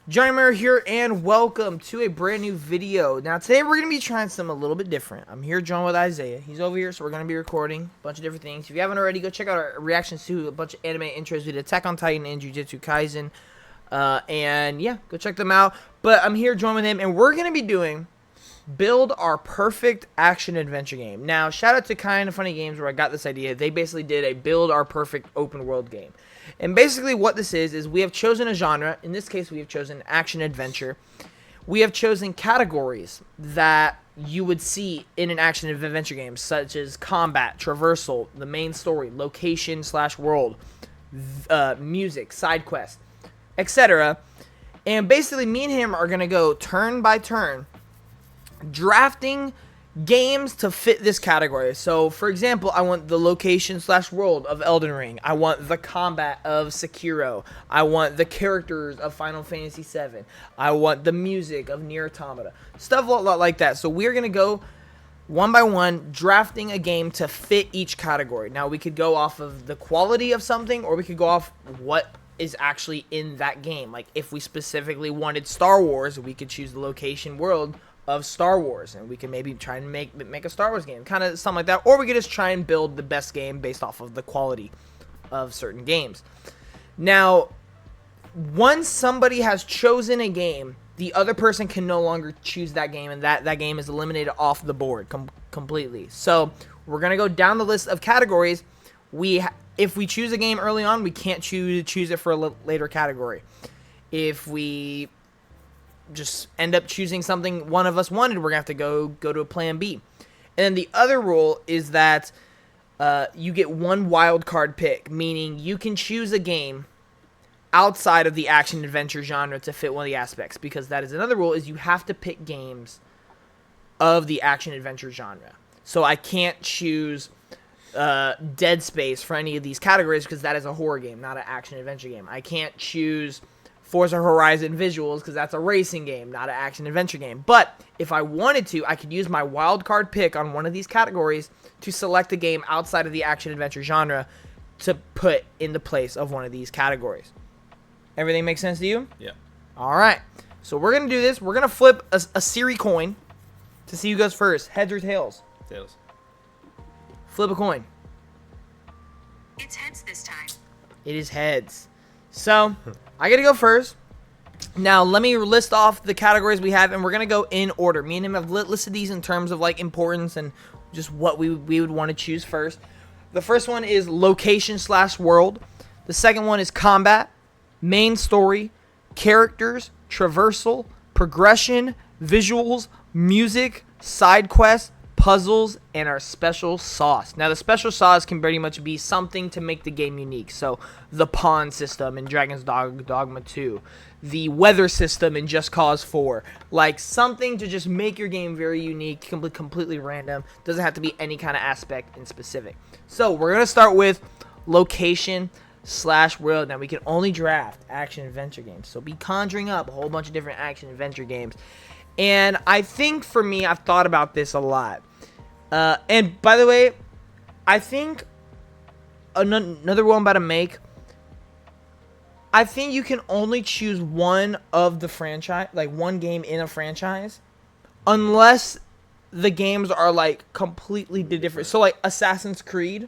Johnny Mayer here, and welcome to a brand new video. Now, today we're going to be trying something a little bit different. I'm here, John, with Isaiah. He's over here, so we're going to be recording a bunch of different things. If you haven't already, go check out our reactions to a bunch of anime intros. We did Attack on Titan and Jujutsu Kaisen. And yeah, go check them out. But I'm here, joined with him, and we're going to be doing build our perfect action adventure game. Now, shout out to Kind of Funny Games where I got this idea. They basically did a build our perfect open world game. And basically what this is we have chosen a genre. In this case, we have chosen action adventure. We have chosen categories that you would see in an action adventure game, such as combat, traversal, the main story, location/world, music, side quest, etc. And basically me and him are going to go turn by turn drafting games to fit this category. So, for example, I want the location/world of Elden Ring. I want the combat of Sekiro. I want the characters of Final Fantasy VII. I want the music of Nier Automata. Stuff a lot like that. So we're going to go one by one, drafting a game to fit each category. Now, we could go off of the quality of something, or we could go off what is actually in that game. Like, if we specifically wanted Star Wars, we could choose the location world of Star Wars, and we can maybe try and make a Star Wars game, kind of something like that. Or we could just try and build the best game based off of the quality of certain games. Now, once somebody has chosen a game, the other person can no longer choose that game, and that game is eliminated off the board completely. So we're gonna go down the list of categories. If we choose a game early on, we can't choose it for a later category. If we just end up choosing something one of us wanted, we're gonna have to go to a plan B. And then the other rule is that you get one wild card pick, meaning you can choose a game outside of the action adventure genre to fit one of the aspects, because that is another rule, is you have to pick games of the action adventure genre. So I can't choose Dead Space for any of these categories because that is a horror game, not an action adventure game. I can't choose Forza Horizon Visuals because that's a racing game, not an action adventure game. But if I wanted to, I could use my wild card pick on one of these categories to select a game outside of the action adventure genre to put in the place of one of these categories. Everything makes sense to you? Yeah. All right. So we're going to do this. We're going to flip a Siri coin to see who goes first. Heads or tails? Tails. Flip a coin. It's heads this time. It is heads. So I got to go first. Now, let me list off the categories we have, and we're going to go in order. Me and him have listed these in terms of like importance and just what we would want to choose first. The first one is location/world. The second one is combat, main story, characters, traversal, progression, visuals, music, side quests, puzzles, and our special sauce. Now, the special sauce can pretty much be something to make the game unique. So, the pawn system in Dragon's Dogma 2, the weather system in Just Cause 4, like something to just make your game very unique, completely random. Doesn't have to be any kind of aspect in specific. So, we're gonna start with location/world. Now, we can only draft action adventure games, so be conjuring up a whole bunch of different action adventure games. And I think for me, I've thought about this a lot. And by the way, I think another rule I'm about to make, I think you can only choose one of the franchise, like one game in a franchise, unless the games are like completely different. So like Assassin's Creed,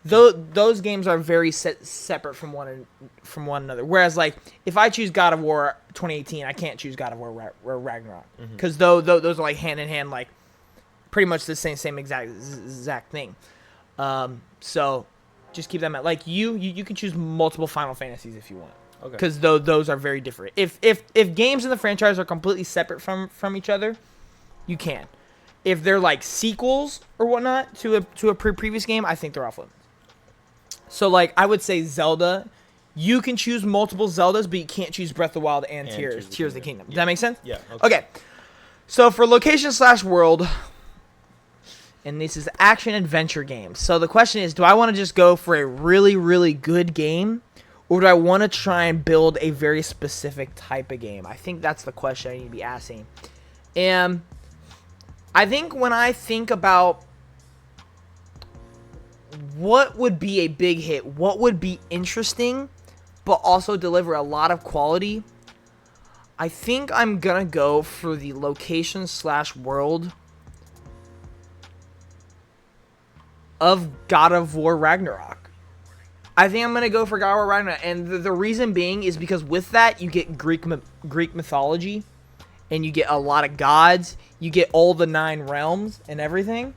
those games are very separate from one another. Whereas like if I choose God of War 2018, I can't choose God of War Ragnarok, because those are like hand in hand, like pretty much the same exact thing. So just keep that in mind. Like you can choose multiple Final Fantasies if you want, Okay. because those are very different. If games in the franchise are completely separate from each other, you can. If they're like sequels or whatnot to a previous game, I think they're off limits. So, like, I would say Zelda, you can choose multiple Zeldas, but you can't choose Breath of the Wild and Tears of the Kingdom. Does that make sense? Yeah. Okay. So, for location/world, and this is action adventure game. So, the question is, do I want to just go for a really, really good game, or do I want to try and build a very specific type of game? I think that's the question I need to be asking. And I think when I think about what would be a big hit, what would be interesting, but also deliver a lot of quality, I think I'm gonna go for the location / world of God of War Ragnarok. I think I'm gonna go for God of War Ragnarok, and the reason being is because with that you get Greek mythology, and you get a lot of gods. You get all the 9 realms and everything.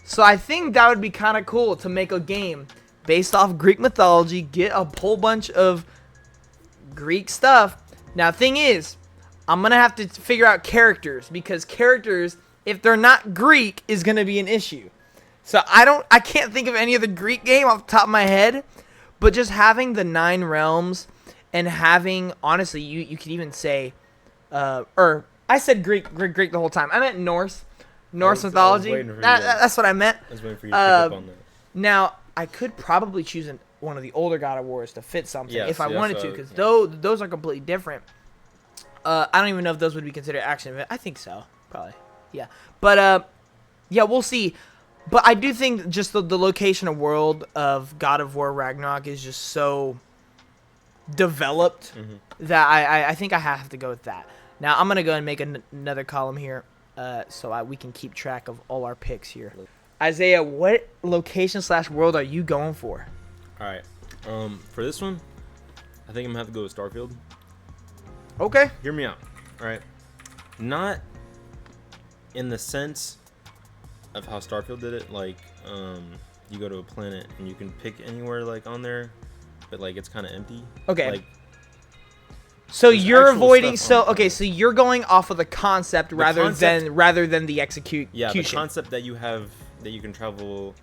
So I think that would be kind of cool to make a game based off Greek mythology, get a whole bunch of Greek stuff. Now, thing is, I'm gonna have to figure out characters, because characters, if they're not Greek, is gonna be an issue. So I can't think of any other Greek game off the top of my head, but just having the 9 realms and having, honestly, you could even say, or I said Greek the whole time. I meant Norse mythology. That's what I meant. I was waiting for you to pick up on that. Now, I could probably choose one of the older God of Wars to fit something if I wanted to, because those are completely different. I don't even know if those would be considered action event. I think so, probably. Yeah, but yeah, we'll see. But I do think just the location of world of God of War Ragnarok is just so developed that I think I have to go with that. Now I'm gonna go and make another column here, so we can keep track of all our picks here. Isaiah, what location / world are you going for? All right. For this one, I think I'm gonna have to go with Starfield. Okay. Hear me out. All right. Not in the sense of how Starfield did it, like you go to a planet and you can pick anywhere like on there, but like it's kind of empty. Okay. Like, so you're avoiding. stuff on So you're going off of the concept rather than the execution. Yeah, the concept that you have, that you can travel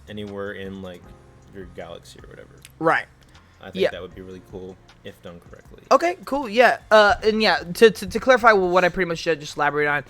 anywhere in like your galaxy or whatever. Right. I think that would be really cool if done correctly. Okay, cool. Yeah. And yeah, to clarify what I pretty much just elaborated on,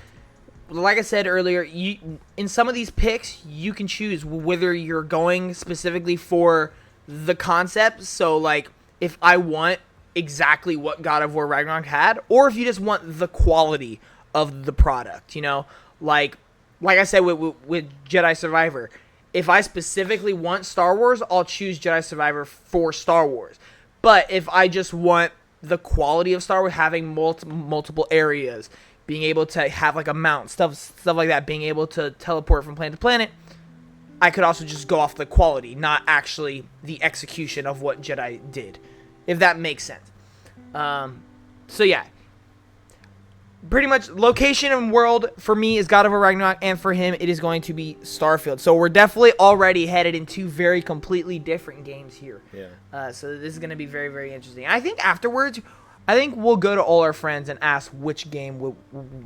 like I said earlier, in some of these picks, you can choose whether you're going specifically for the concept. So, like, if I want exactly what God of War Ragnarok had, or if you just want the quality of the product, you know? Like I said with Jedi Survivor, if I specifically want Star Wars, I'll choose Jedi Survivor for Star Wars. But if I just want the quality of Star Wars, having multiple areas, being able to have like a mount, stuff like that, being able to teleport from planet to planet, I could also just go off the quality, not actually the execution of what Jedi did, if that makes sense. So yeah, pretty much location and world for me is God of War Ragnarok, and for him it is going to be Starfield. So we're definitely already headed in 2 very completely different games here. Yeah. So this is going to be very, very interesting. I think afterwards, we'll go to all our friends and ask which game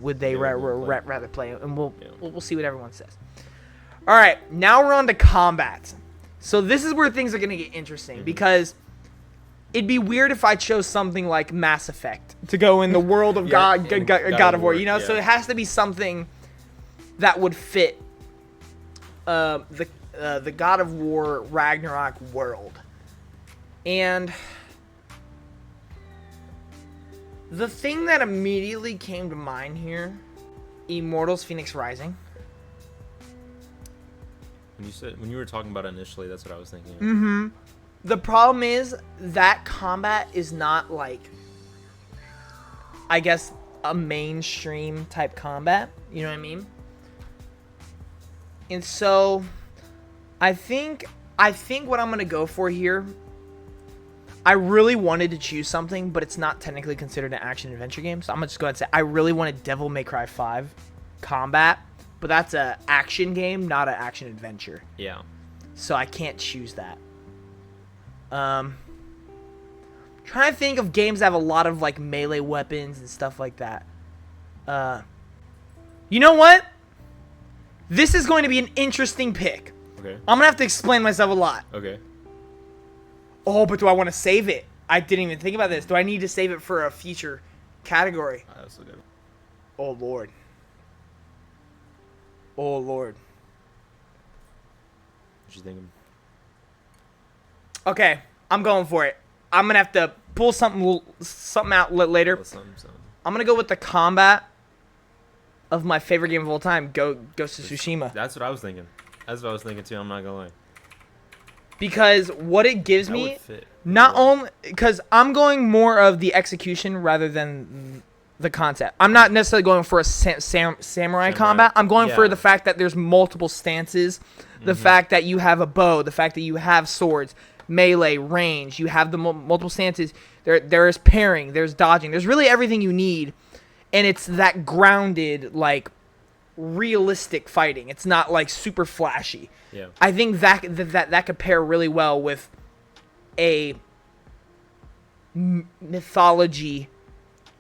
would they rather play, and we'll see what everyone says. All right, now we're on to combat. So this is where things are going to get interesting, because it'd be weird if I chose something like Mass Effect to go in the world of God of War, you know? Yeah. So it has to be something that would fit the God of War Ragnarok world. And the thing that immediately came to mind here, Immortals Fenyx Rising. When you were talking about it initially, that's what I was thinking. Mm-hmm. The problem is that combat is not like, I guess, a mainstream type combat. You know what I mean? And so, I think what I'm gonna go for here, I really wanted to choose something, but it's not technically considered an action adventure game. So I'm gonna just go ahead and say I really wanted Devil May Cry 5 combat, but that's a action game, not an action adventure. Yeah. So I can't choose that. Trying to think of games that have a lot of like melee weapons and stuff like that. You know what? This is going to be an interesting pick. Okay. I'm gonna have to explain myself a lot. Okay. Oh, but do I want to save it? I didn't even think about this. Do I need to save it for a future category? That's good. Oh Lord. Oh Lord. What you thinking? Okay, I'm going for it. I'm gonna have to pull something out later. I'm gonna go with the combat of my favorite game of all time, Ghost of Tsushima. That's what I was thinking. That's what I was thinking too. I'm not gonna lie. because what it gives That me, would fit. not Well, only because I'm going more of the execution rather than the concept. I'm not necessarily going for a samurai combat. I'm going for yeah. the fact that there's multiple stances, the fact that you have a bow, the fact that you have swords, melee, range, you have the multiple stances. There's parrying, there's dodging, there's really everything you need, and it's that grounded, like, realistic fighting. It's not like super flashy. Yeah. I think that could pair really well with a mythology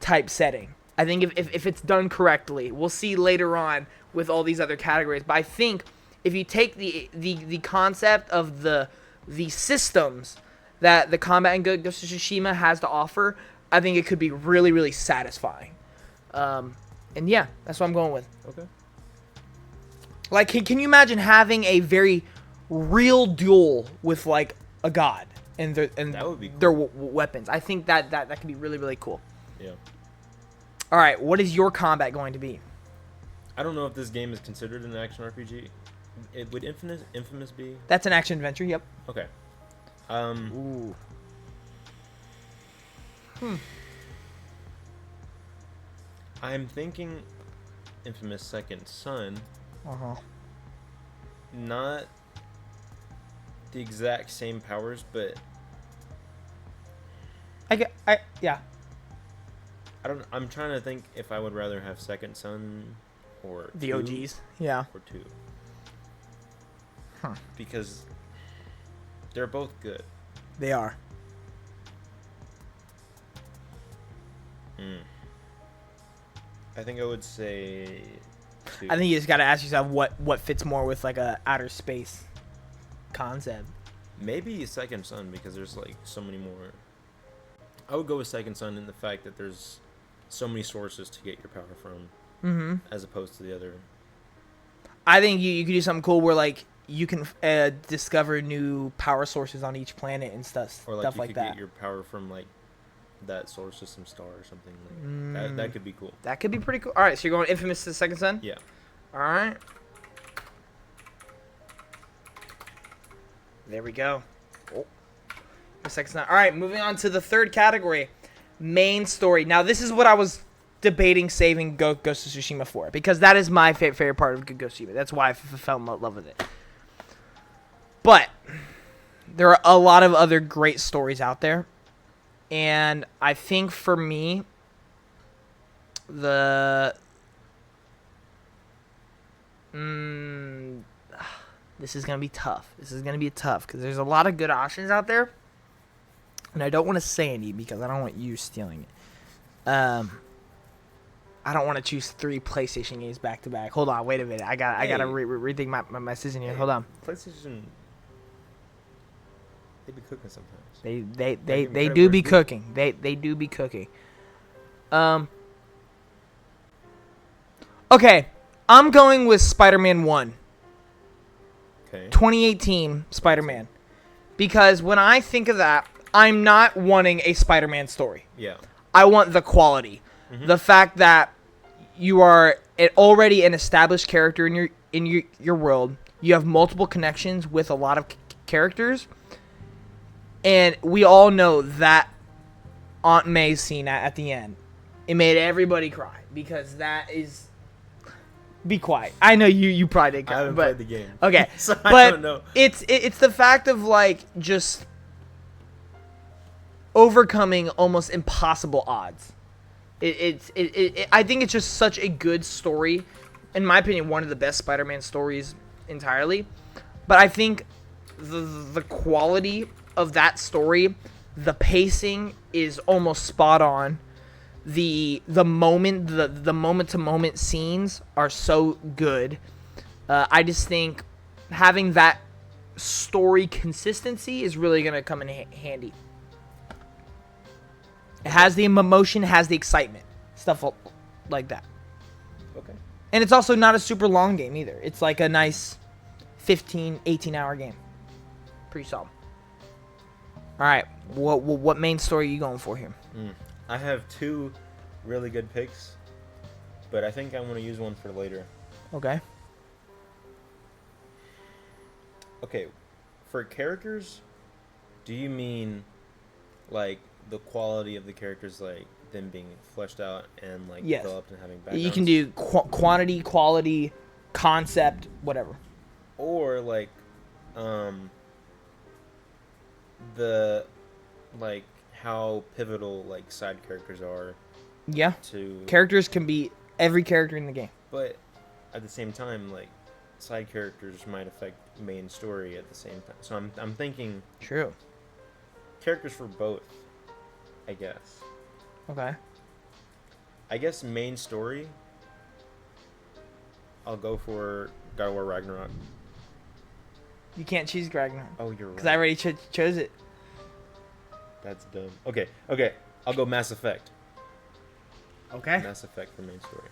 type setting. I think if it's done correctly, we'll see later on with all these other categories. But I think if you take the concept of the systems that the combat in Ghost of Tsushima has to offer, I think it could be really, really satisfying. And yeah, that's what I'm going with. Okay. Like, can you imagine having a very real duel with, like, a god and That would be cool. their weapons? I think that could be really, really cool. Yeah. All right, what is your combat going to be? I don't know if this game is considered an action RPG. Would Infamous be? That's an action adventure. Yep. Okay. Ooh. I'm thinking Infamous Second Son. Uh-huh. Not the exact same powers, but Yeah. I'm trying to think if I would rather have Second Son or The 2 OGs. Yeah. or 2. Huh. Because they're both good. They are. I think I would say 2. I think you just got to ask yourself what fits more with, like, a outer space concept. Maybe Second Son because there's like so many more. I would go with Second Son in the fact that there's so many sources to get your power from, as opposed to the other. I think you could do something cool where, like, you can discover new power sources on each planet and stuff, Or like stuff you like could that. get your power from like that solar system star or something. Like that could be cool. That could be pretty cool. All right, so you're going Infamous to Second Son? Yeah. All right. There we go. Oh. The Second Son. All right, moving on to the third category, main story. Now, this is what I was debating saving Ghost of Tsushima for, because that is my favorite part of Ghost of Tsushima. That's why I fell in love with it. But there are a lot of other great stories out there, and I think for me, this is going to be tough. This is going to be tough because there's a lot of good options out there. And I don't want to say any because I don't want you stealing it. I don't want to choose 3 PlayStation games back to back. Hold on, wait a minute. I got to rethink my decision here. Hold on. PlayStation. They be cooking sometimes. They do be cooking. They do be cooking. Okay, I'm going with Spider-Man 1. Okay. 2018 Spider-Man. Because when I think of that, I'm not wanting a Spider-Man story. Yeah. I want the quality. The fact that you are already an established character in your world. You have multiple connections with a lot of characters. And we all know that Aunt May scene at the end. It made everybody cry because that is... Be quiet. I know you probably did cry. I haven't but, played the game. Okay. So but I don't know. It's the fact of, like, just overcoming almost impossible odds. I think it's just such a good story. In my opinion, one of the best Spider-Man stories entirely. But I think the quality of that story, the pacing is almost spot on. The moment to moment scenes are so good. I just think having that story consistency is really gonna come in handy. It has the emotion, has the excitement, stuff like that. Okay. And it's also not a super long game either. It's like a nice 15, 18-hour game. Pretty solid. All right, what main story are you going for here? I have 2 really good picks, but I think I'm going to use one for later. Okay. Okay, For characters, do you mean like the quality of the characters, like them being fleshed out and like Yes. developed and having backgrounds? You can do quantity, quality, concept, whatever. Or like the like how pivotal like side characters are Yeah. to Characters can be every character in the game. but at the same time like side characters might affect main story at the same time. So I'm thinking True. characters for both, I guess. Okay. I guess main story I'll go for God of War Ragnarok. You can't choose Ragnar. Oh, you're right. Because I already chose it. That's dumb. Okay. I'll go Mass Effect. Okay. Mass Effect for main story.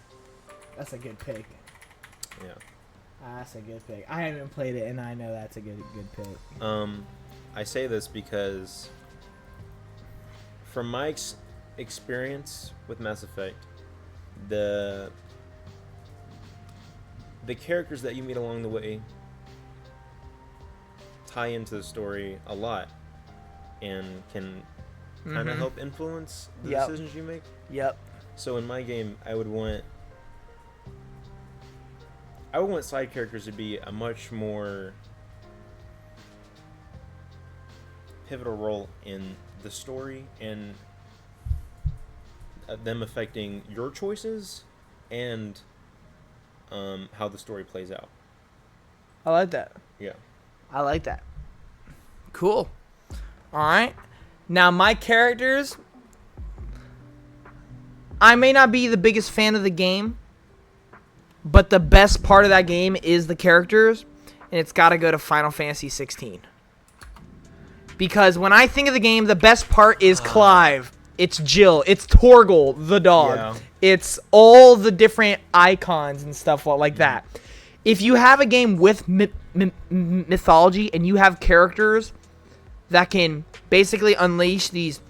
That's a good pick. Yeah. That's a good pick. I haven't played it, and I know that's a good pick. I say this because from my experience with Mass Effect, the characters that you meet along the way tie into the story a lot and can kind of help influence the Yep. decisions you make. Yep. So in my game, I would want side characters to be a much more pivotal role in the story and them affecting your choices and how the story plays out. I like that. Yeah. I like that. Cool. All right. Now, my characters, I may not be the biggest fan of the game, but the best part of that game is the characters, and it's got to go to Final Fantasy 16. Because when I think of the game, the best part is Clive. It's Jill. It's Torgal, the dog. Yeah. It's all the different icons and stuff like that. If you have a game with mythology and you have characters that can basically unleash these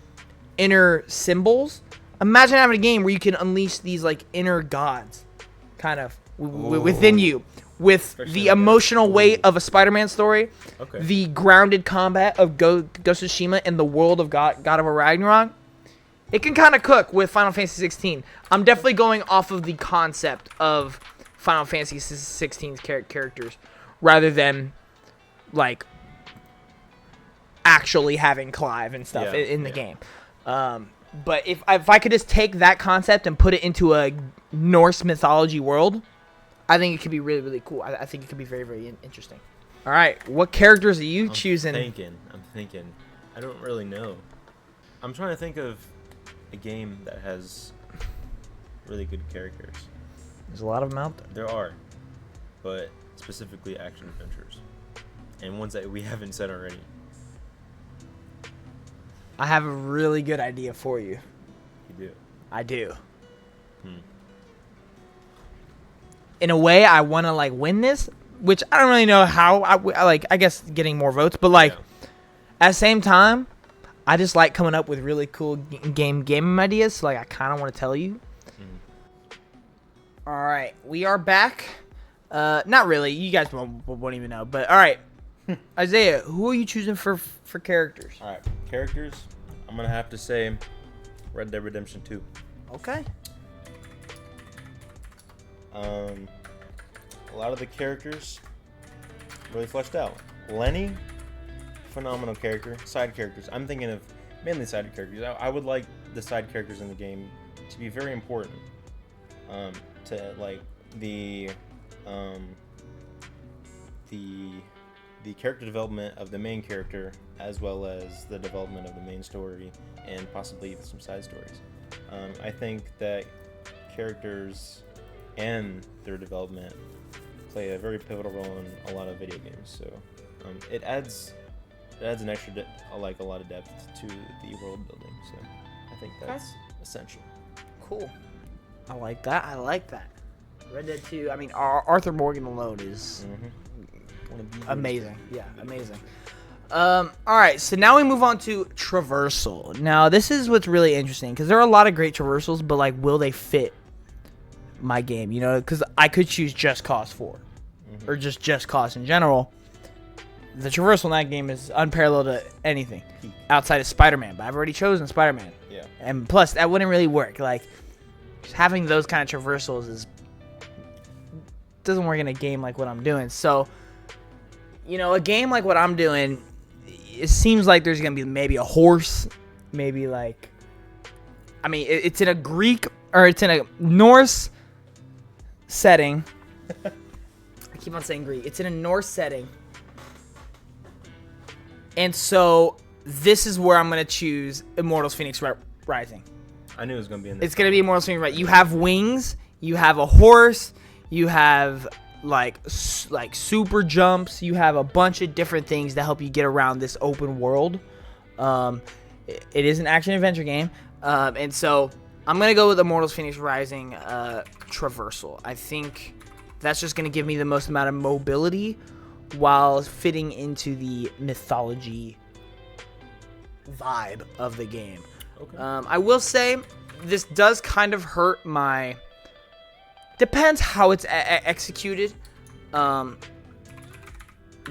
inner symbols, imagine having a game where you can unleash these like inner gods kind of within you with Especially the like emotional weight of a Spider-Man story, Okay. the grounded combat of Ghost of Tsushima and the world of God of Ragnarok. It can kind of cook with Final Fantasy 16. I'm definitely going off of the concept of Final Fantasy 16's characters rather than like actually having Clive and stuff Yeah, in the yeah. game. But if I could just take that concept and put it into a Norse mythology world, I think it could be really, really cool. I think it could be very, very interesting. All right, what characters are you choosing? I'm thinking. I don't really know. I'm trying to think of a game that has really good characters. There's a lot of them out there. There are, but specifically action adventures, and ones that we haven't said already. I have a really good idea for you. You do. I do. Hmm. In a way, I want to like win this, which I don't really know how. I guess getting more votes, but like Yeah. at the same time, I just like coming up with really cool game ideas. So like I kind of want to tell you. All right, we are back. Not really. You guys won't even know. But all right, Isaiah, who are you choosing for characters? All right, characters. I'm gonna have to say Red Dead Redemption 2. Okay. A lot of the characters really fleshed out. Lenny, phenomenal character. Side characters. I'm thinking of mainly side characters. I would like the side characters in the game to be very important. To like the character development of the main character, as well as the development of the main story, and possibly even some side stories. I think that characters and their development play a very pivotal role in a lot of video games. So it adds an extra a lot of depth to the world building. So I think that's essential. Cool. I like that. Red Dead 2. I mean, Arthur Morgan alone is One of the amazing. Yeah, amazing. All right, so now we move on to traversal. Now, this is what's really interesting because there are a lot of great traversals, but like, will they fit my game? You know, because I could choose Just Cause 4 or just Cause in general. the traversal in that game is unparalleled to anything outside of Spider-Man. But I've already chosen Spider-Man. Yeah. And plus, that wouldn't really work. Like, just having those kind of traversals doesn't work in a game like what I'm doing. So, a game like what I'm doing, it seems like there's gonna be maybe a horse, maybe like, it's in a Greek or it's in a Norse setting. I keep on saying Greek. It's in a Norse setting. And so this is where I'm going to choose Immortals Phoenix Rising. I knew it was going to be in there. It's going to be Immortals Phoenix Rising. You have wings. You have a horse. You have, like super jumps. You have a bunch of different things to help you get around this open world. It is an action-adventure game. And so I'm going to go with Immortals Phoenix Rising traversal. I think that's just going to give me the most amount of mobility while fitting into the mythology vibe of the game. Okay. I will say this does kind of hurt my... Depends how it's executed.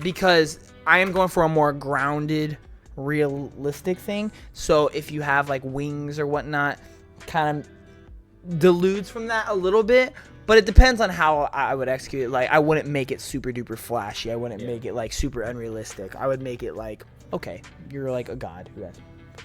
Because I am going for a more grounded, realistic thing. So if you have like wings or whatnot, kind of dilutes from that a little bit. But it depends on how I would execute it. Like, I wouldn't make it super duper flashy. I wouldn't make it like super unrealistic. I would make it like, okay, you're like a god who has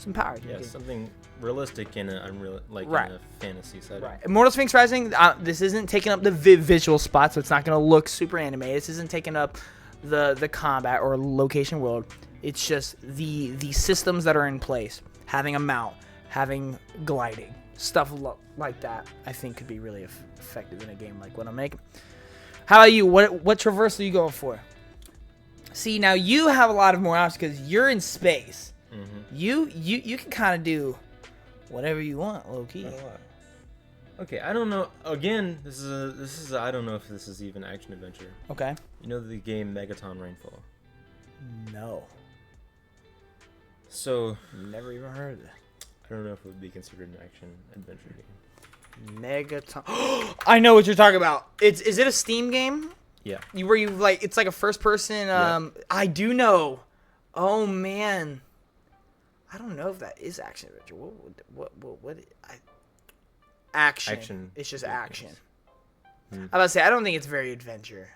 some power. Yeah, something realistic in a unreal, like Right. in a fantasy setting. Right. Immortals Phoenix Rising, this isn't taking up the visual spot, so it's not going to look super anime. This isn't taking up the combat or location world. It's just the systems that are in place. Having a mount, having gliding, stuff like that, I think could be really effective in a game like what I'm making. How about you? What traversal are you going for? See, now you have a lot of more options because you're in space. Mm-hmm. You can kind of do whatever you want, low key. Okay, I don't know. Again, this is I don't know if this is even action adventure. Okay. You know the game Megaton Rainfall? No. So Never even heard of it. I don't know if it would be considered an action adventure game. Megaton. I know what you're talking about. Is it a Steam game? Yeah. Where you like it's like a first person. Yeah. I do know. Oh man. I don't know if that is action adventure. Action. Action. It's just video action. games. I'm about to say I don't think it's very adventure.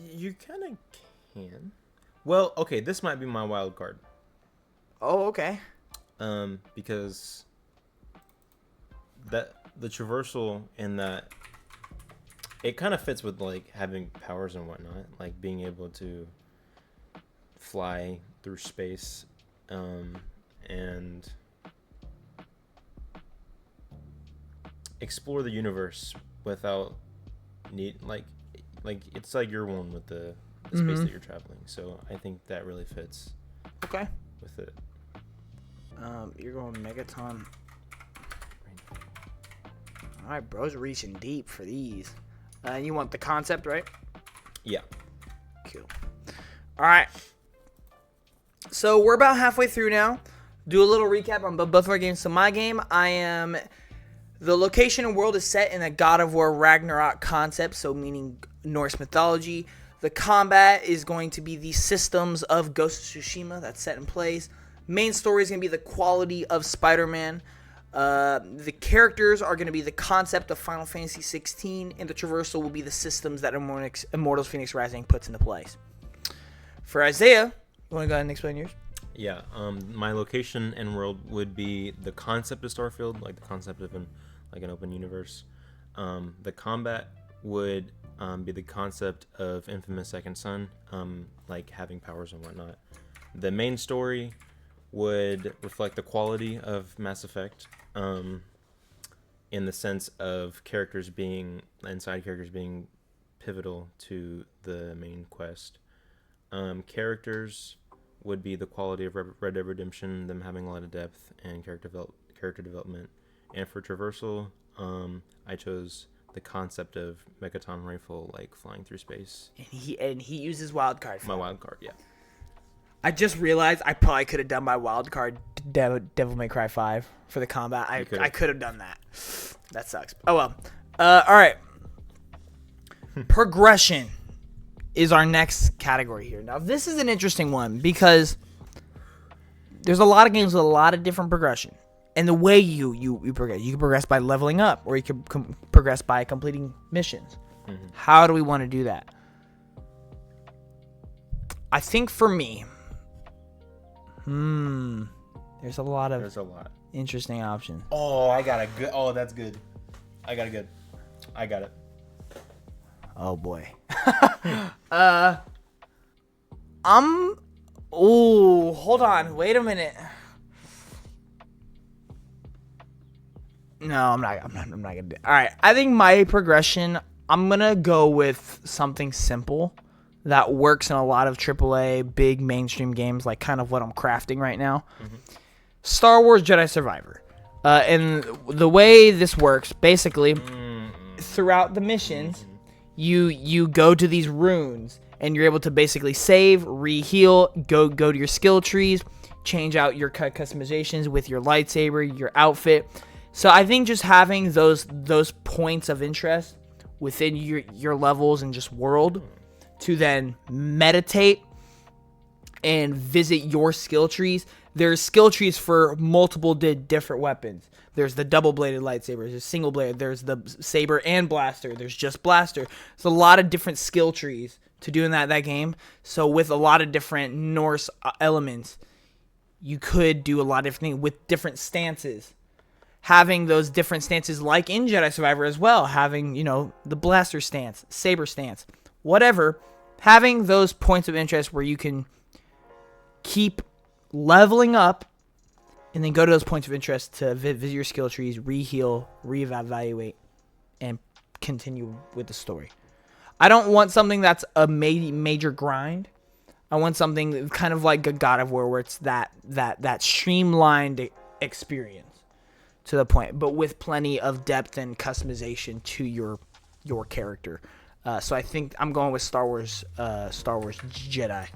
You kind of can. Well, okay, this might be my wild card. Oh, okay. Because that the traversal in that it kind of fits with like having powers and whatnot, like being able to fly through space, and explore the universe without like it's like you're one with the space that you're traveling. So I think that really fits Okay. with it. You're going Megaton. All right, bro's reaching deep for these. You want the concept, right? Yeah. Cool. All right. So we're about halfway through now. Do a little recap on both of our games. So my game, the location and world is set in a God of War Ragnarok concept, so meaning Norse mythology. The combat is going to be the systems of Ghost of Tsushima that's set in place. Main story is going to be the quality of Spider-Man. The characters are going to be the concept of Final Fantasy 16, and the traversal will be the systems that Immortals Phoenix Rising puts into place. For Isaiah, you want to go ahead and explain yours? Yeah, my location and world would be the concept of Starfield, like the concept of an open universe. The combat would be the concept of Infamous Second Son, like having powers and whatnot. The main story would reflect the quality of Mass Effect, in the sense of side characters being pivotal to the main quest. Characters would be the quality of Red Dead Redemption, them having a lot of depth and character development. And for traversal, I chose the concept of Megaton Rifle, like flying through space. And he uses wild card. My wild card, yeah. I just realized I probably could have done my wild card Devil May Cry 5 for the combat. I could have done that. That sucks. Oh well. All right. Progression. is our next category here. Now, this is an interesting one because there's a lot of games with a lot of different progression. And the way you progress, you can progress by leveling up, or you can progress by completing missions. Mm-hmm. How do we want to do that? I think for me, there's a lot of interesting options. Oh, I got a good. Oh, that's good. I got it. Oh boy. Oh, hold on. Wait a minute. No, I'm not gonna do it. All right. I think my progression, I'm gonna go with something simple that works in a lot of AAA big mainstream games, like kind of what I'm crafting right now. Mm-hmm. Star Wars Jedi Survivor. And the way this works, basically, throughout the missions, you go to these runes, and you're able to basically save, re-heal, go to your skill trees, change out your customizations with your lightsaber, your outfit. So I think just having those points of interest within your levels and just world to then meditate and visit your skill trees. There's skill trees for multiple different weapons. There's the double-bladed lightsaber. There's single blade. There's the saber and blaster. There's just blaster. There's a lot of different skill trees to do in that game. So with a lot of different Norse elements, you could do a lot of different things with different stances. Having those different stances, like in Jedi Survivor as well, having, the blaster stance, saber stance, whatever, having those points of interest where you can keep leveling up and then go to those points of interest to visit your skill trees, re-heal, re-evaluate, and continue with the story. I don't want something that's a major grind. I want something kind of like a God of War, where it's that streamlined experience to the point, but with plenty of depth and customization to your character. So I think I'm going with Star Wars Jedi.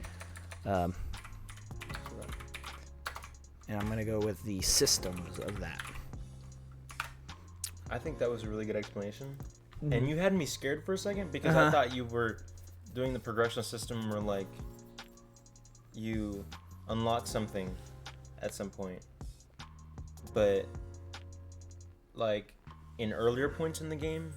And I'm going to go with the systems of that. I think that was a really good explanation. Mm-hmm. And you had me scared for a second because I thought you were doing the progression system where, like, you unlock something at some point. But, like, in earlier points in the game,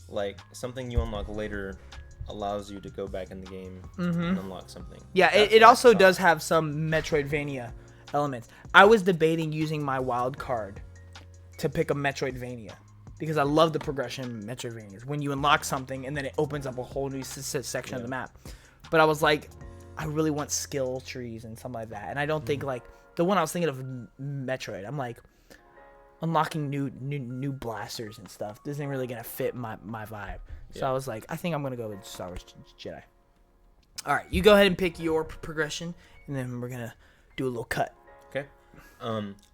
like, something you unlock later allows you to go back in the game and unlock something. Yeah, it also does have some Metroidvania elements. I was debating using my wild card to pick a Metroidvania because I love the progression in Metroidvanias. When you unlock something and then it opens up a whole new section of the map. But I was like, I really want skill trees and something like that. And I don't think, like, the one I was thinking of, Metroid, I'm like, unlocking new blasters and stuff isn't really gonna fit my vibe. So I was like, I think I'm gonna go with Star Wars Jedi. All right, you go ahead and pick your progression, and then we're gonna do a little cut. Okay.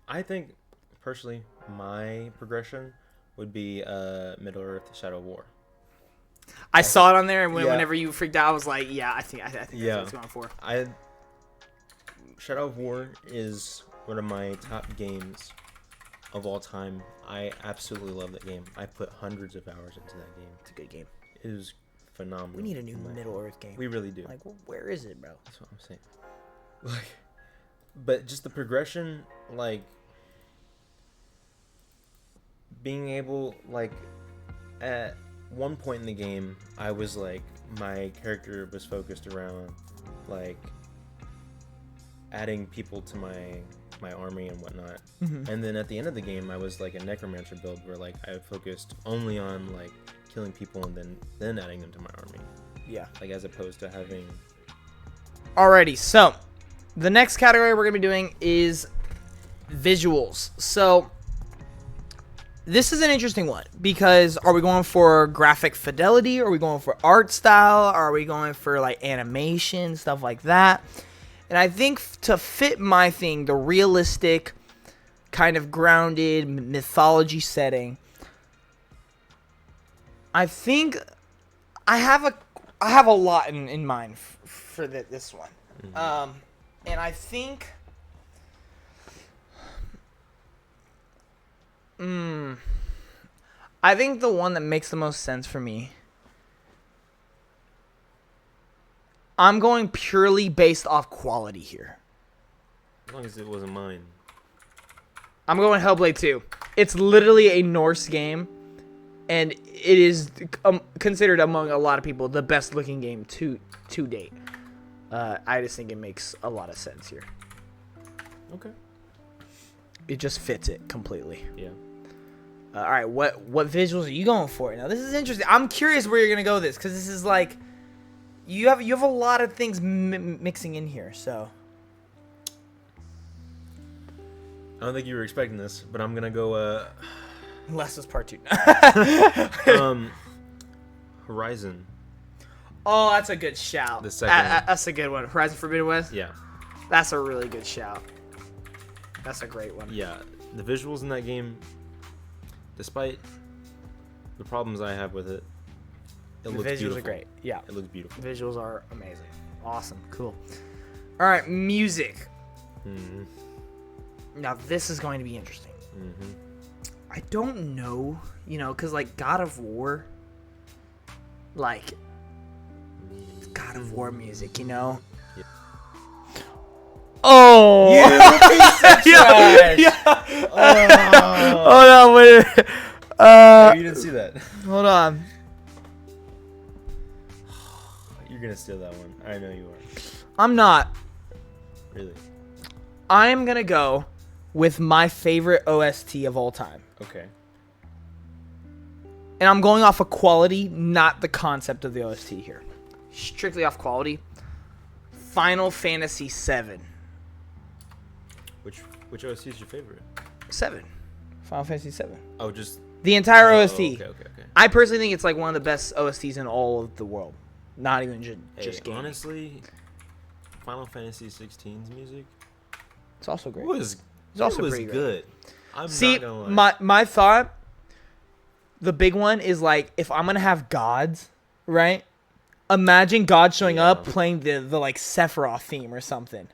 I think personally, my progression would be Middle Earth: Shadow of War. I saw it on there, and whenever you freaked out, I was like, I think that's what it's going for. Shadow of War is one of my top games of all time. I absolutely love that game. I put hundreds of hours into that game. It's a good game. It was phenomenal. We need a new Middle Earth game. We really do. Like, where is it, bro? That's what I'm saying. Like, but just the progression, like, being able, like, at one point in the game, I was like, my character was focused around, like, adding people to my army and whatnot. And then at the end of the game, I was like a necromancer build where, like, I focused only on, like, killing people and then adding them to my army. Yeah. Like, as opposed to having... Alrighty, so the next category we're going to be doing is visuals. So this is an interesting one because are we going for graphic fidelity? Are we going for art style? Are we going for, like, animation, stuff like that? And I think to fit my thing, the realistic, kind of grounded mythology setting, I think I have a lot in mind for this one. And I think the one that makes the most sense for me I'm going purely based off quality here. As long as it wasn't mine. I'm going Hellblade 2. It's literally a Norse game, and it is considered among a lot of people the best looking game to date. I just think it makes a lot of sense here. Okay. It just fits it completely. Yeah. All right, what visuals are you going for? Now this is interesting. I'm curious where you're gonna go with this, because this is like you have a lot of things mixing in here. So I don't think you were expecting this, but I'm gonna go. Last is part 2. Horizon. Oh, that's a good shout. The second one. That's a good one. Horizon Forbidden West. Yeah. That's a really good shout. That's a great one. Yeah. The visuals in that game, despite the problems I have with it, The looks visuals beautiful. are great. Yeah. It looks beautiful. Visuals are amazing. Awesome. Cool. All right, music. Mm-hmm. Now this is going to be interesting. Mm-hmm. I don't know, because like God of War, like it's God of War music, Yeah. Oh, Hold on, wait. You didn't see that. Hold on. You're gonna steal that one. I know you are. I'm not. Really? I'm gonna go with my favorite OST of all time. Okay. And I'm going off of quality, not the concept of the OST here. Strictly off quality. Final Fantasy VII. Which OST is your favorite? 7. Final Fantasy 7. Oh, just The entire oh, OST. Okay. I personally think it's like one of the best OSTs in all of the world. Not even just gaming. Honestly, Final Fantasy 16's music It's also great. was It's also was pretty great. good. I'm See, not gonna lie. my thought, the big one is like, if I'm gonna have gods, right? Imagine God showing up playing the like Sephiroth theme or something.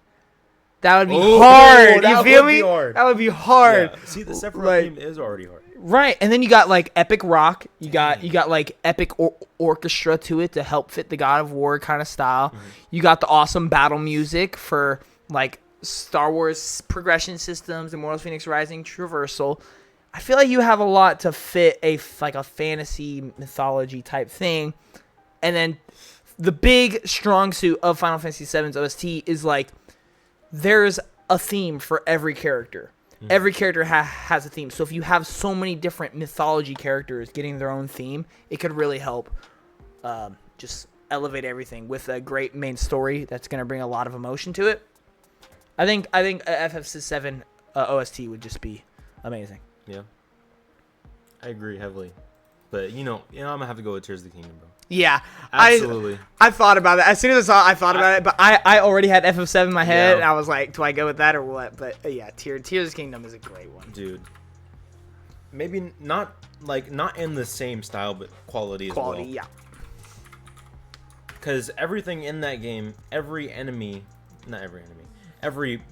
That would be hard. You that feel would me? be hard. That would be hard. Yeah. See, the Sephiroth Like- theme is already hard. Right, and then you got like epic rock. You got like epic orchestra to it to help fit the God of War kind of style. Mm-hmm. You got the awesome battle music for like Star Wars progression systems, Immortals Phoenix Rising, Traversal. I feel like you have a lot to fit a fantasy mythology type thing, and then the big strong suit of Final Fantasy VII's OST is like there's a theme for every character. Every character has a theme. So if you have so many different mythology characters getting their own theme, it could really help just elevate everything with a great main story that's going to bring a lot of emotion to it. I think FF7 OST would just be amazing. Yeah. I agree heavily. But I'm gonna have to go with Tears of the Kingdom, bro. Yeah, Absolutely. I thought about it. As soon as I saw it, I thought about it. But I already had FF7 in my head, Yeah. and I was like, do I go with that or what? But yeah, Tears of the Kingdom is a great one. Dude. Maybe not in the same style, but quality as well. Yeah. Because everything in that game, every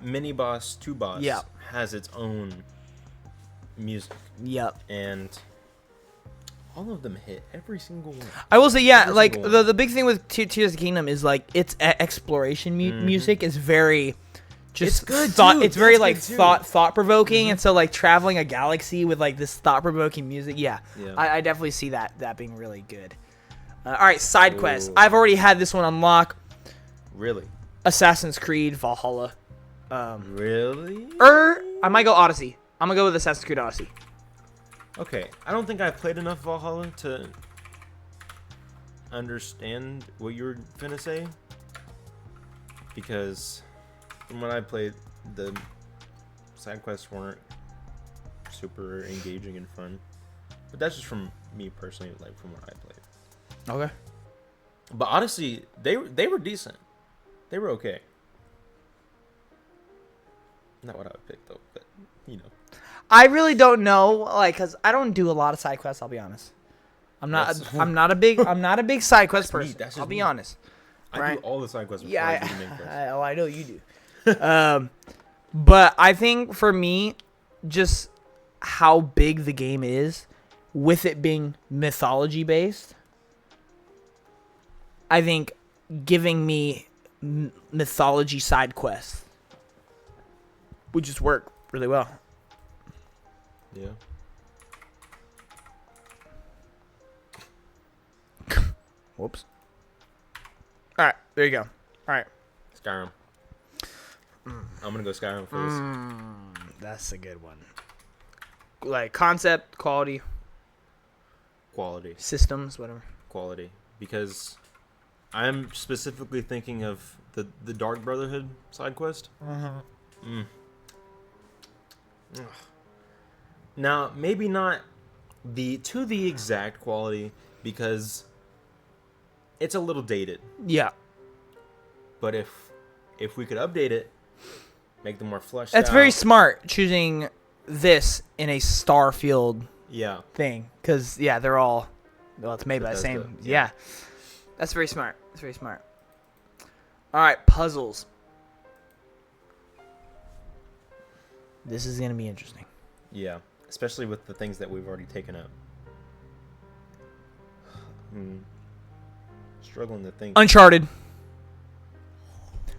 mini boss to boss Yeah. has its own music. Yep. And all of them hit. Every single one. I will say, yeah, Every like single one. the big thing with Tears of the Kingdom is like its exploration music is very just It's good, thought. too. It's very That's like good, too. thought provoking, and so like traveling a galaxy with like this thought provoking music. Yeah, Yeah. I definitely see that being really good. All right, side quests. Ooh. I've already had this one unlock. Really? Assassin's Creed Valhalla. Really? I might go Odyssey. I'm gonna go with Assassin's Creed Odyssey. Okay. I don't think I've played enough Valhalla to understand what you were finna say. Because from what I played, the side quests weren't super engaging and fun. But that's just from me personally, like from what I played. Okay. But Odyssey, they were decent. They were okay. Not what I would pick though, but I really don't know, like, cause I don't do a lot of side quests. I'll be honest. I'm not a big side quest That's me, person. that's just I'll be me. honest. I Right. do all the side quests before Yeah, I do the main quest. I know you do. But I think for me, just how big the game is, with it being mythology based, I think giving me mythology side quests, would just work really well. Yeah. Whoops. All right, there you go. All right. Skyrim. I'm gonna go Skyrim for this. That's a good one. Like concept, quality, Quality. systems, whatever. Quality. Because I'm specifically thinking of the Dark Brotherhood side quest. Ugh. Now, maybe not to the exact quality because it's a little dated. Yeah. But if we could update it, make them more fleshed That's out. very smart choosing this in a Starfield Yeah. thing. Because, yeah, they're all, well, it's made by the Bethesda, same. yeah. Yeah. That's very smart. That's very smart. All right, puzzles. This is going to be interesting. Yeah. Especially with the things that we've already taken up. Struggling to think. Uncharted.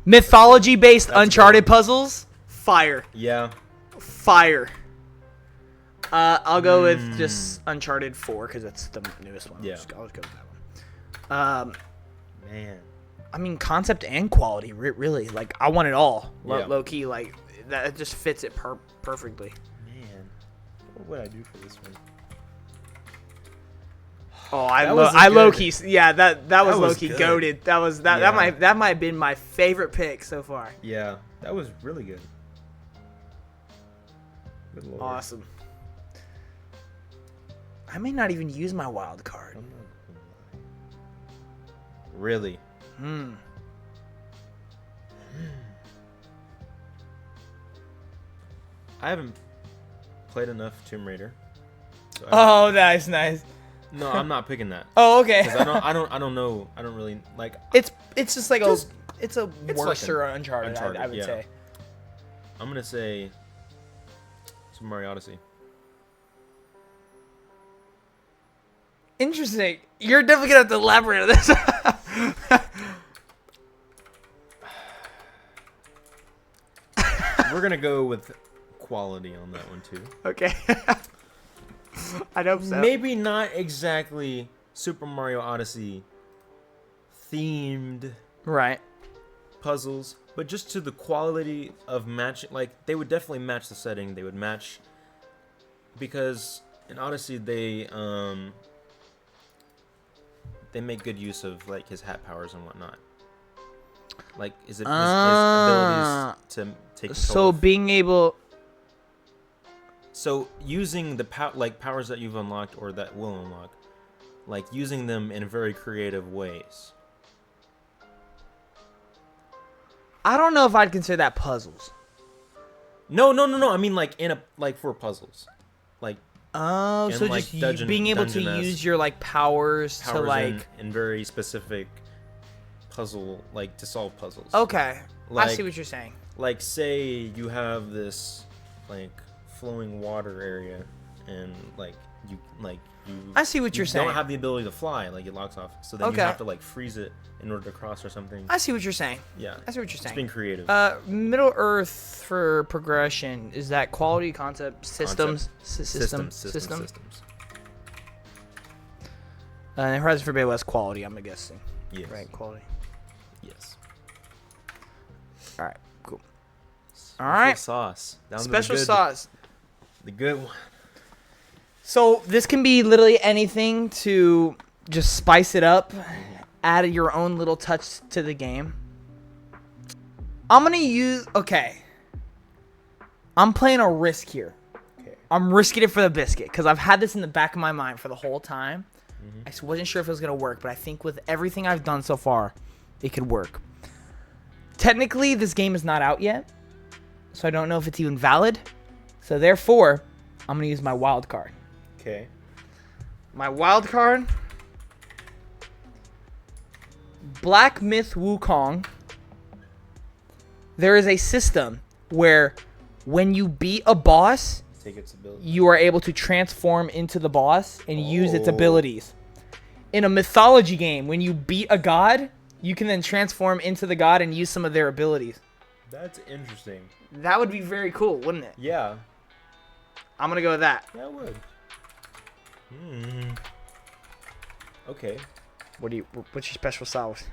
Mythology-based That's Uncharted good. puzzles. Fire. Yeah. Fire. I'll go with just Uncharted 4 because that's the newest one. Yeah. I'll just go with that one. Man. I mean, concept and quality, really. Like, I want it all. Yeah. Low key, like, that it just fits it perfectly. Man. What would I do for this one? Oh, That was a I good- low key, yeah, that was low was key good. goated. That Yeah. that might have been my favorite pick so far. Yeah. That was really good. Good lord. Awesome. I may not even use my wild card. I'm not gonna lie. Really? I haven't played enough Tomb Raider. So Oh, nice. no, I'm not picking that. Oh, okay. Because I don't know. I don't really like. It's just like Just- it's a it's worser like Uncharted, I would yeah. say. I'm gonna say Super Mario Odyssey. Interesting. You're definitely gonna have to elaborate on this. We're gonna go with quality on that one too. Okay. I hope so. Maybe not exactly Super Mario Odyssey themed Right. puzzles, but just to the quality of matching. Like they would definitely match the setting. They would match because in Odyssey they make good use of like his hat powers and whatnot. Like his abilities to take control So of- being able, So using the powers that you've unlocked or that will unlock, like using them in very creative ways. I don't know if I'd consider that puzzles. No. I mean like for puzzles, like Oh, And, so like, just being able to dungeon-esque use your like powers to like. in very specific puzzle, like to solve puzzles. Okay, I Like- see what you're saying. Like say you have this like flowing water area, and like you I see what you you're saying. don't have the ability to fly, like it locks off. So then Okay. you have to like freeze it in order to cross or something. I see what you're saying. Yeah. I see what you're It's saying. being creative. Middle Earth for progression, is that quality concept systems? Systems. Systems. And Horizon Forbidden West quality, I'm guessing. Yes. Right, quality. Yes. All right, cool. Special All right. sauce. Down to Special the good, sauce. The good one. So this can be literally anything to just spice it up, add your own little touch to the game. I'm gonna use, okay. I'm playing a risk here. Okay. I'm risking it for the biscuit because I've had this in the back of my mind for the whole time. I just wasn't sure if it was gonna work, but I think with everything I've done so far, it could work. Technically, this game is not out yet, so I don't know if it's even valid. So therefore, I'm gonna use my wild card. Okay. My wild card, Black Myth Wukong. There is a system where when you beat a boss, Take its ability. you are able to transform into the boss and use its Oh. abilities. In a mythology game, when you beat a god, you can then transform into the god and use some of their abilities. That's interesting. That would be very cool, wouldn't it? Yeah. I'm gonna go with that. That would. Okay. What's your special sauce?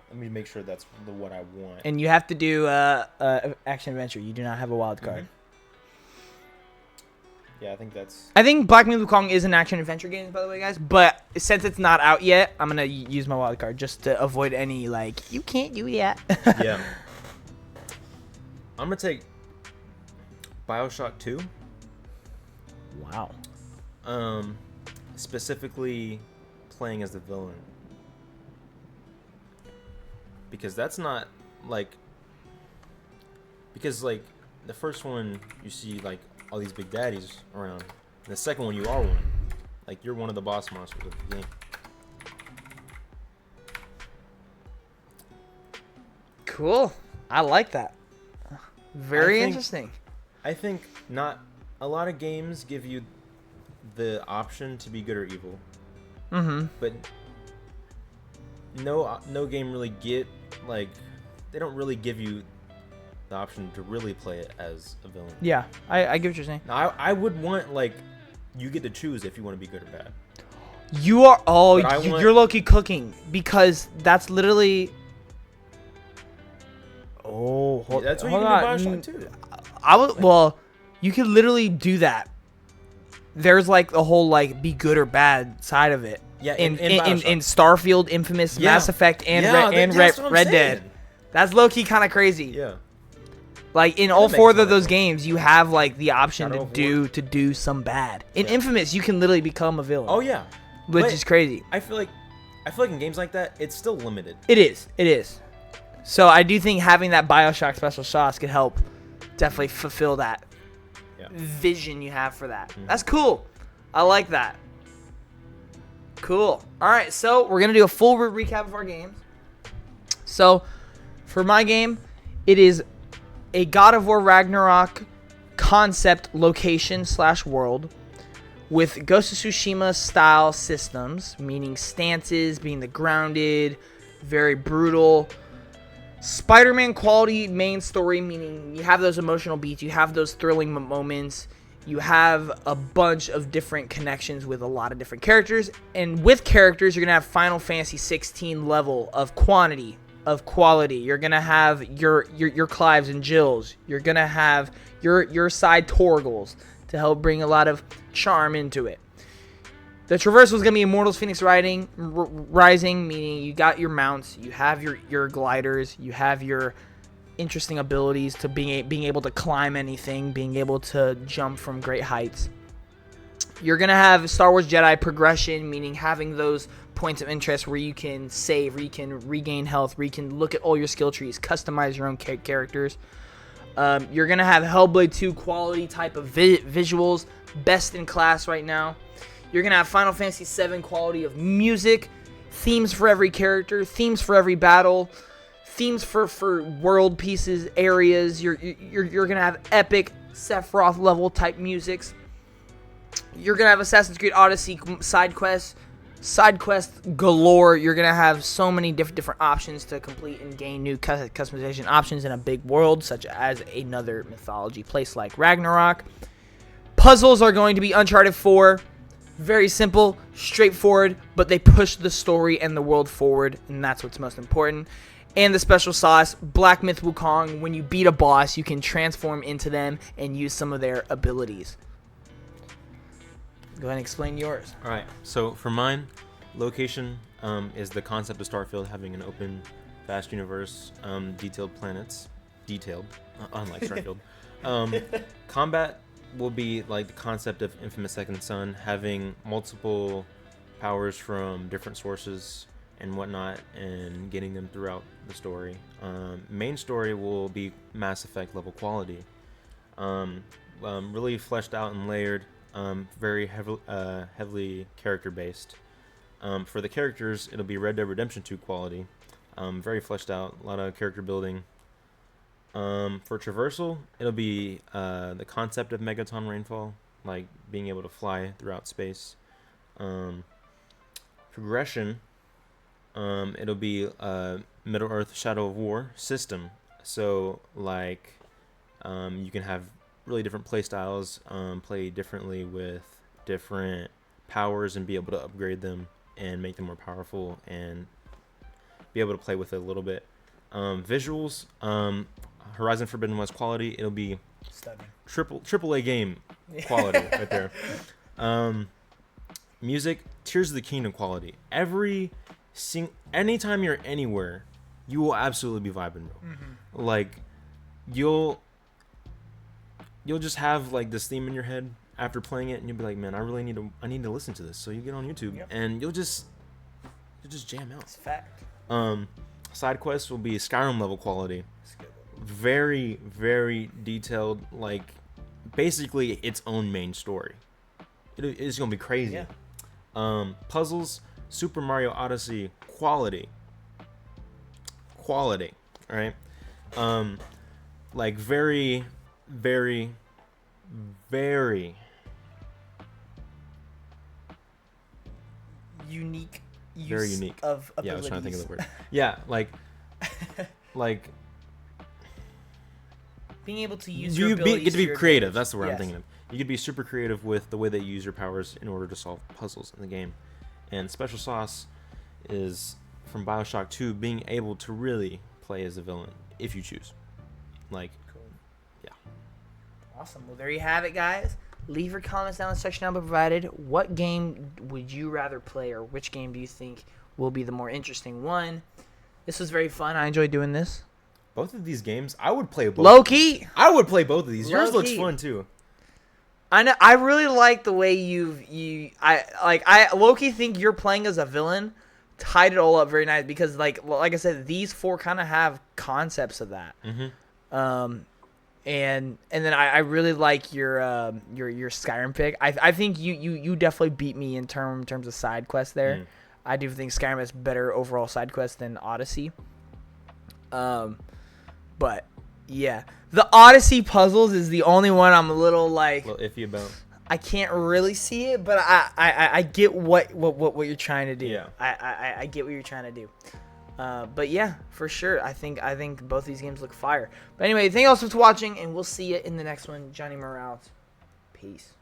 Let me make sure that's the what I want. And you have to do action adventure. You do not have a wild card. Yeah, I think that's. I think Black Myth Wukong is an action adventure game, by the way, guys. But since it's not out yet, I'm gonna use my wild card just to avoid any like you can't do that. Yeah. I'm gonna take BioShock 2. Wow. Specifically playing as the villain. Because that's not like. Because like the first one you see like all these big daddies around. And the second one you are one. Like you're one of the boss monsters of the game. Cool. I like that. Very interesting. I think not a lot of games give you the option to be good or evil. Mm-hmm. But no game really they don't really give you the option to really play it as a villain. Yeah, I get what you're saying. Now, I would want like you get to choose if you want to be good or bad. You are you're low-key cooking because that's literally. Oh, That's what hold you on. can do in BioShock 2. I would. Well, you could literally do that. There's like the whole like be good or bad side of it. Yeah, in BioShock. Starfield, Infamous, Yeah. Mass Effect, and Yeah, that's what I'm Red saying. Dead. That's low-key kind of crazy. Yeah. Like in That all makes four of sense. those games, you have like the option God to of War. do some bad. In Yeah. Infamous, you can literally become a villain. Oh yeah. which But is crazy. I feel like in games like that, it's still limited. It is. So I do think having that BioShock special sauce could help definitely fulfill that Yeah. vision you have for that. That's cool. I like that. Cool. All right, so we're going to do a full recap of our games. So for my game, it is a God of War Ragnarok concept location / world with Ghost of Tsushima style systems, meaning stances, being the grounded, very brutal. Spider-Man quality main story, meaning you have those emotional beats, you have those thrilling moments, you have a bunch of different connections with a lot of different characters, and with characters, you're going to have Final Fantasy 16 level of quantity, of quality. You're going to have your Clives and Jills. You're going to have your side Torgals to help bring a lot of charm into it. The traversal is going to be Immortals Phoenix Rising, meaning you got your mounts, you have your gliders, you have your interesting abilities to being able to climb anything, being able to jump from great heights. You're going to have Star Wars Jedi progression, meaning having those points of interest where you can save, where you can regain health, where you can look at all your skill trees, customize your own characters. You're going to have Hellblade 2 quality type of visuals, best in class right now. You're going to have Final Fantasy 7 quality of music, themes for every character, themes for every battle, themes for world pieces, areas. You're going to have epic Sephiroth level type musics. You're going to have Assassin's Creed Odyssey side quest galore. You're going to have so many different options to complete and gain new customization options in a big world, such as another mythology place like Ragnarok. Puzzles are going to be Uncharted 4. Very simple, straightforward, but they push the story and the world forward, and that's what's most important. And the special sauce, Black Myth Wukong, when you beat a boss, you can transform into them and use some of their abilities. Go ahead and explain yours. All right. So for mine, location is the concept of Starfield having an open, vast universe, detailed planets, unlike Starfield. Combat will be like the concept of Infamous Second Son, having multiple powers from different sources and whatnot, and getting them throughout the story. Main story will be Mass Effect level quality, really fleshed out and layered, very heavily character based. For the characters, it'll be Red Dead Redemption 2 quality, very fleshed out, a lot of character building. For traversal, it'll be the concept of Megaton Rainfall, like being able to fly throughout space. progression, it'll be Middle Earth Shadow of War system. So like, you can have really different play styles, play differently with different powers and be able to upgrade them and make them more powerful and be able to play with it a little bit. Visuals, Horizon Forbidden West quality. It'll be Stunning. triple A game quality right there. Music, Tears of the Kingdom quality. Anytime you're anywhere, you will absolutely be vibing, bro. Like you'll just have like this theme in your head after playing it, and you'll be like, man, I need to listen to this. So you get on YouTube and you'll just jam out. It's fact. Side quests will be Skyrim level quality. Very, very detailed, like basically its own main story. It's gonna be crazy. Yeah. Puzzles, Super Mario Odyssey quality. All right. Like very, very, very Unique. Use very unique. Of abilities. Yeah, I was trying to think of the word. Yeah, like being able to use your you abilities get to be your creative. advantage. That's the word I'm Yes. thinking of. You could be super creative with the way that you use your powers in order to solve puzzles in the game. And special sauce is from BioShock 2, being able to really play as a villain if you choose. Like, Cool. yeah. Awesome. Well, there you have it, guys. Leave your comments down in the section down below provided. What game would you rather play, or which game do you think will be the more interesting one? This was very fun. I enjoyed doing this. Both of these games, I would play both. Low-key. I would play both of these. Yours looks Low-key. fun too. I know. I really like the way I low-key think you're playing as a villain. Tied it all up very nice because like I said, these four kind of have concepts of that. And then I really like your Skyrim pick. I think you definitely beat me in terms of side quests there. I do think Skyrim has better overall side quests than Odyssey. But yeah, the Odyssey puzzles is the only one I'm a little like A little iffy about. I can't really see it, but I get what you're trying to do. Yeah. I get what you're trying to do. But yeah, for sure. I think both these games look fire. But anyway, thank you all so much for watching, and we'll see you in the next one. Johnny Morales. Peace.